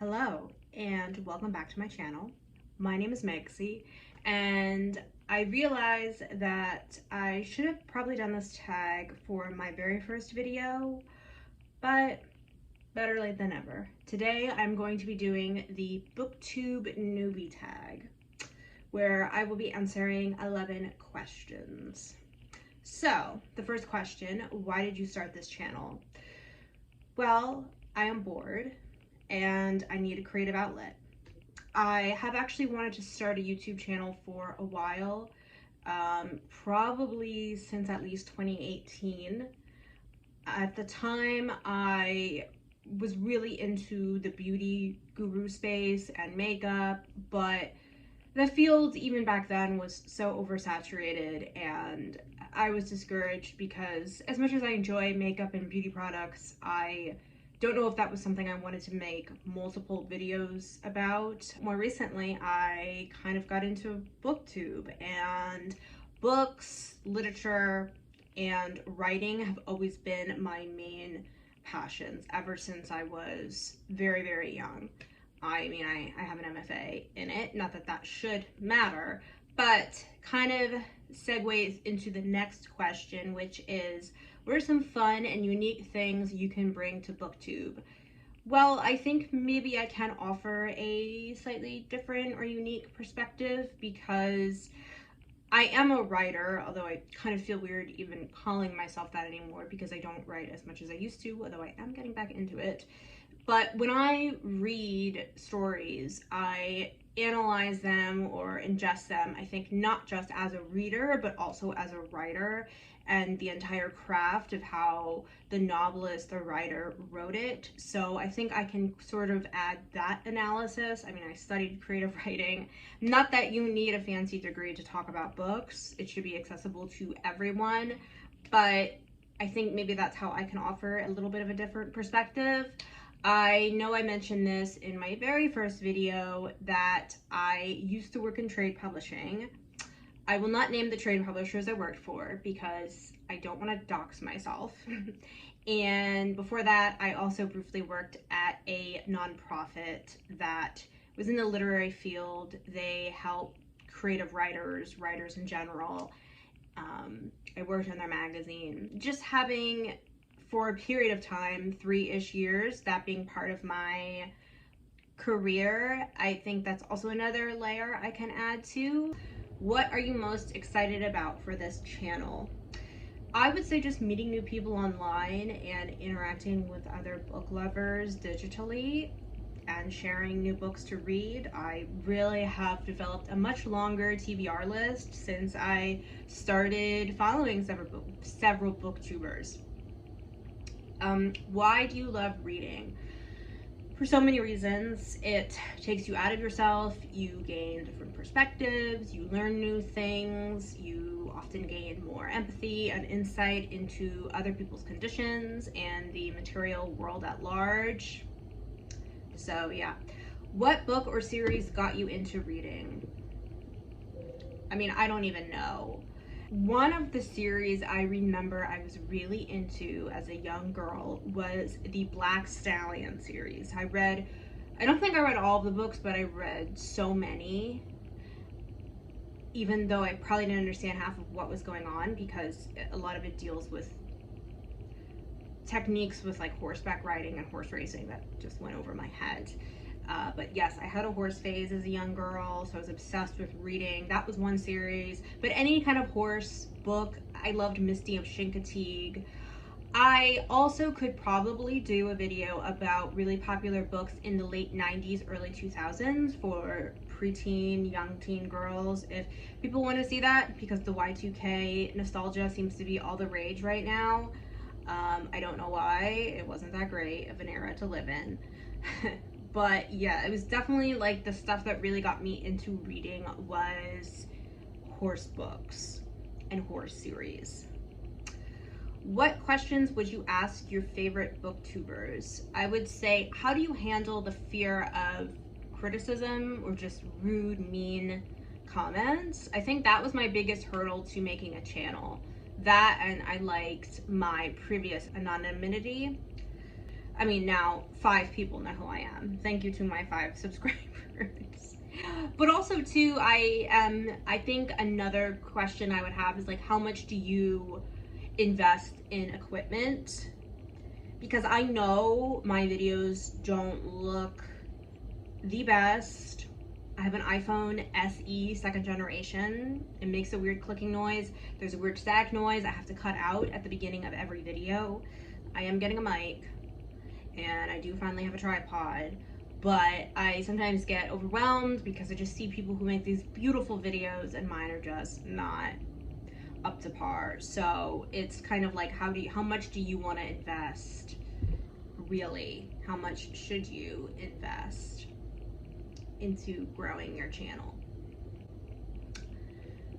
Hello and welcome back to my channel. My name is Megsie and I realize that I should have probably done this tag for my very first video, but better late than never. Today I'm going to be doing the Booktube Newbie Tag, where I will be answering 11 questions. So the first question, why did you start this channel? Well, I am bored and I need a creative outlet. I have actually wanted to start a YouTube channel for a while, probably since at least 2018. At the time, I was really into the beauty guru space and makeup, but the field even back then was so oversaturated and I was discouraged because as much as I enjoy makeup and beauty products, I don't know if that was something I wanted to make multiple videos about. More recently, I kind of got into booktube, and books, literature, and writing have always been my main passions ever since I was very, very young. I mean, I have an MFA in it, not that that should matter, but kind of segues into the next question, which is, what are some fun and unique things you can bring to booktube? Well, I think maybe I can offer a slightly different or unique perspective because I am a writer, although I kind of feel weird even calling myself that anymore because I don't write as much as I used to, although I am getting back into it. But when I read stories, I analyze them or ingest them, I think not just as a reader, but also as a writer, and the entire craft of how the novelist, the writer, wrote it. So I think I can sort of add that analysis. I mean, I studied creative writing. Not that you need a fancy degree to talk about books. It should be accessible to everyone. But I think maybe that's how I can offer a little bit of a different perspective. I know I mentioned this in my very first video that I used to work in trade publishing. I will not name the trade publishers I worked for because I don't want to dox myself. And before that, I also briefly worked at a nonprofit that was in the literary field. They help creative writers in general. I worked on their magazine. Just having, for a period of time, 3-ish years, that being part of my career, I think that's also another layer I can add to. What are you most excited about for this channel? I would say just meeting new people online and interacting with other book lovers digitally and sharing new books to read. I really have developed a much longer TBR list since I started following several booktubers. Why do you love reading? For so many reasons. It takes you out of yourself, you gain different perspectives, you learn new things, you often gain more empathy and insight into other people's conditions and the material world at large. So yeah. What book or series got you into reading? I mean, I don't even know. One of the series I remember I was really into as a young girl was the Black Stallion series. I don't think I read all of the books, but I read so many, even though I probably didn't understand half of what was going on because a lot of it deals with techniques with like horseback riding and horse racing that just went over my head. But yes, I had a horse phase as a young girl, so I was obsessed with reading. That was one series. But any kind of horse book, I loved Misty of Chincoteague. I also could probably do a video about really popular books in the late 90s, early 2000s for preteen, young teen girls, if people want to see that, because the Y2K nostalgia seems to be all the rage right now. I don't know why. It wasn't that great of an era to live in. But yeah, it was definitely like the stuff that really got me into reading was horse books and horse series. What questions would you ask your favorite booktubers? I would say, how do you handle the fear of criticism or just rude, mean comments? I think that was my biggest hurdle to making a channel. That, and I liked my previous anonymity. I mean, now 5 people know who I am. Thank you to my 5 subscribers. But also too, I think another question I would have is like, how much do you invest in equipment? Because I know my videos don't look the best. I have an iPhone SE 2nd generation. It makes a weird clicking noise. There's a weird static noise I have to cut out at the beginning of every video. I am getting a mic, and I do finally have a tripod, but I sometimes get overwhelmed because I just see people who make these beautiful videos and mine are just not up to par. So it's kind of like, how much do you want to invest? Really, how much should you invest into growing your channel?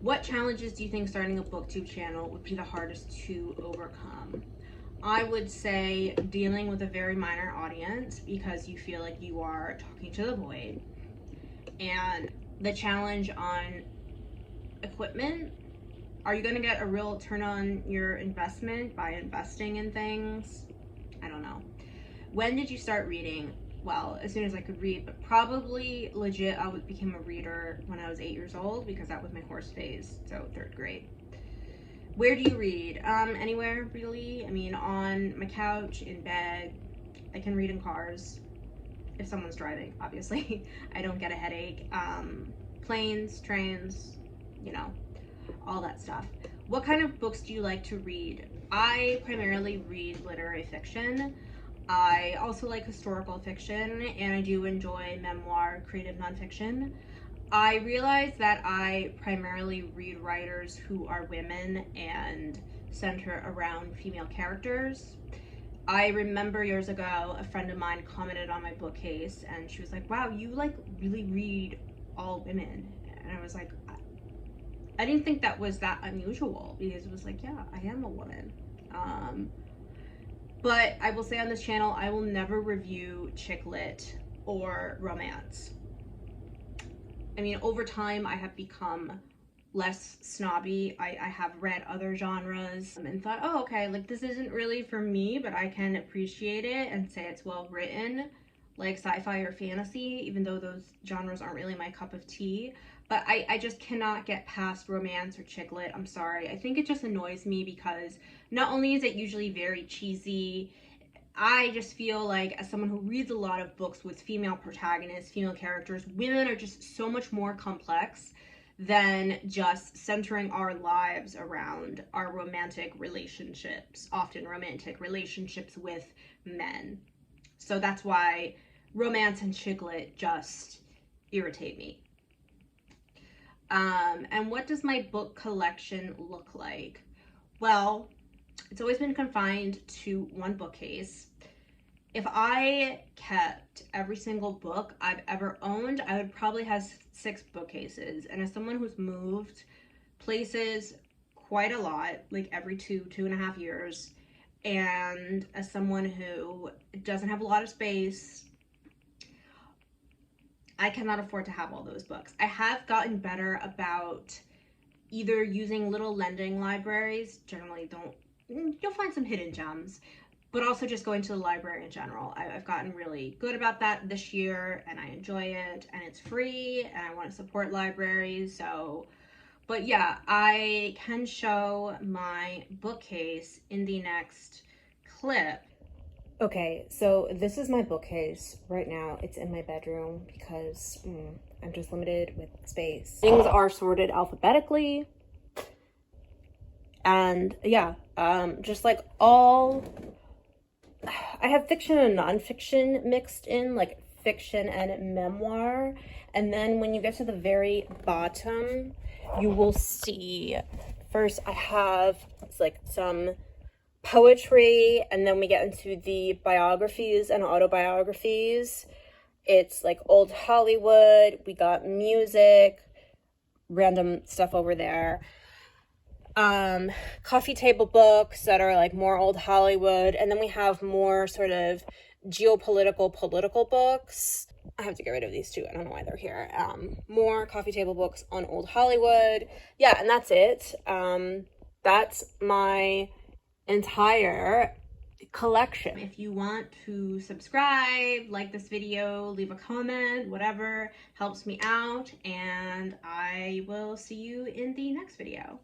What challenges do you think starting a booktube channel would be the hardest to overcome? I would say dealing with a very minor audience because you feel like you are talking to the void, and the challenge on equipment. Are you going to get a real turn on your investment by investing in things? I don't know. When did you start reading? Well, as soon as I could read, but probably legit I became a reader when I was 8 years old, because that was my horse phase, so 3rd grade. Where do you read? Anywhere, really. I mean, on my couch, in bed. I can read in cars if someone's driving, obviously. I don't get a headache. Planes, trains, you know, all that stuff. What kind of books do you like to read? I primarily read literary fiction. I also like historical fiction, and I do enjoy memoir, creative nonfiction. I realize that I primarily read writers who are women and center around female characters. I remember years ago, a friend of mine commented on my bookcase, and she was like, wow, you like really read all women. And I was like, I didn't think that was that unusual, because it was like, yeah, I am a woman. But I will say on this channel, I will never review chick lit or romance. I mean, over time, I have become less snobby. I have read other genres and thought, oh, okay, like this isn't really for me, but I can appreciate it and say it's well written, like sci-fi or fantasy, even though those genres aren't really my cup of tea. But I just cannot get past romance or chick lit. I'm sorry. I think it just annoys me because not only is it usually very cheesy, I just feel like, as someone who reads a lot of books with female protagonists, female characters, women are just so much more complex than just centering our lives around our romantic relationships, often romantic relationships with men. So that's why romance and chick lit just irritate me. And what does my book collection look like? Well, it's always been confined to one bookcase. If I kept every single book I've ever owned, I would probably have 6 bookcases. And as someone who's moved places quite a lot, like every 2.5 years, and as someone who doesn't have a lot of space, I cannot afford to have all those books. I have gotten better about either using little lending libraries. Generally you'll find some hidden gems, but also just going to the library in general. I've gotten really good about that this year, and I enjoy it, and it's free, and I want to support libraries. So, but yeah, I can show my bookcase in the next clip. Okay, so this is my bookcase right now. It's in my bedroom because I'm just limited with space. Things are sorted alphabetically. And yeah, just like I have fiction and nonfiction mixed in, like fiction and memoir. And then when you get to the very bottom, you will see, first I have like some poetry, and then we get into the biographies and autobiographies. It's like old Hollywood. We got music, random stuff over there. Coffee table books that are like more old Hollywood, and then we have more sort of geopolitical, political books. I have to get rid of these two. I don't know why they're here. More coffee table books on old Hollywood. Yeah, and that's it. That's my entire collection. If you want to subscribe, like this video, leave a comment, whatever helps me out, and I will see you in the next video.